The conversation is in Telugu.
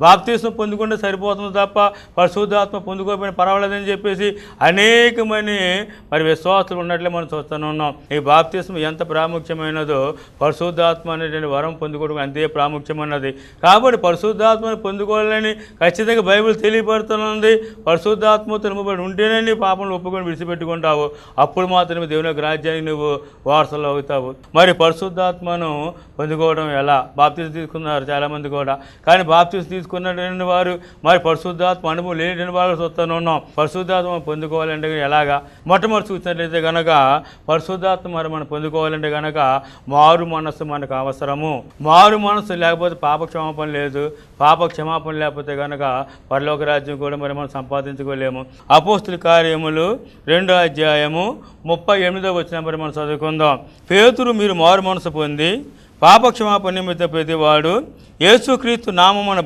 బాప్తిస్మం పొందుకుంటే సరిపోతుంది తప్ప పరిశుద్ధాత్మ పొందుకోకపోయినా పర్వాలేదని చెప్పేసి అనేకమని మరి విశ్వాసులు ఉన్నట్లే మనం చూస్తూనే ఉన్నాం. ఈ బాప్తిస్మం ఎంత ప్రాముఖ్యమైనదో పరిశుద్ధాత్మ అనేటువంటి వరం పొందుకోవడం అంతే ప్రాముఖ్యమైనది. కాబట్టి పరిశుద్ధాత్మను పొందుకోవాలని ఖచ్చితంగా బైబిల్ తెలియపడుతున్నది. పరిశుద్ధాత్మతో నింపబడి ఉంటేనే పాపంలో ఒప్పుకొని విడిచిపెట్టుకుంటావు, అప్పుడు మాత్రమే దేవుని యొక్క రాజ్యానికి నువ్వు వారసులు అవుతావు. మరి పరిశుద్ధాత్మను పొందుకోవడం ఎలా? బాప్తిస్మం తీసుకున్నారు చాలామంది కూడా, కానీ బాప్తిస్మం తీసుకున్నటువంటి వారు మరి పరిశుద్ధాత్మ అనుభవం లేని వారు చూస్తూనే ఉన్నాం. పరిశుద్ధాత్మ పొందుకోవాలంటే ఎలాగా? మొట్టమొదటి చూసినట్లయితే కనుక పరిశుద్ధాత్మ మరి మనం పొందుకోవాలంటే కనుక మారు మనస్సు మనకు అవసరము. మారు మనస్సు లేకపోతే పాప క్షమాపణ లేదు. పాప క్షమాపణ లేకపోతే కనుక పరలోక రాజ్యం కూడా మరి మనం సంపాదించుకోలేము. అపోస్తుల కార్యములు 2వ అధ్యాయము 38వ వచనం మరి మనం చదువుకుందాం. పేతురు, మీరు మారు మనసు పొంది పాప క్షమాపణ నిమిత్త ప్రతివాడు యేసుక్రీస్తు నామమున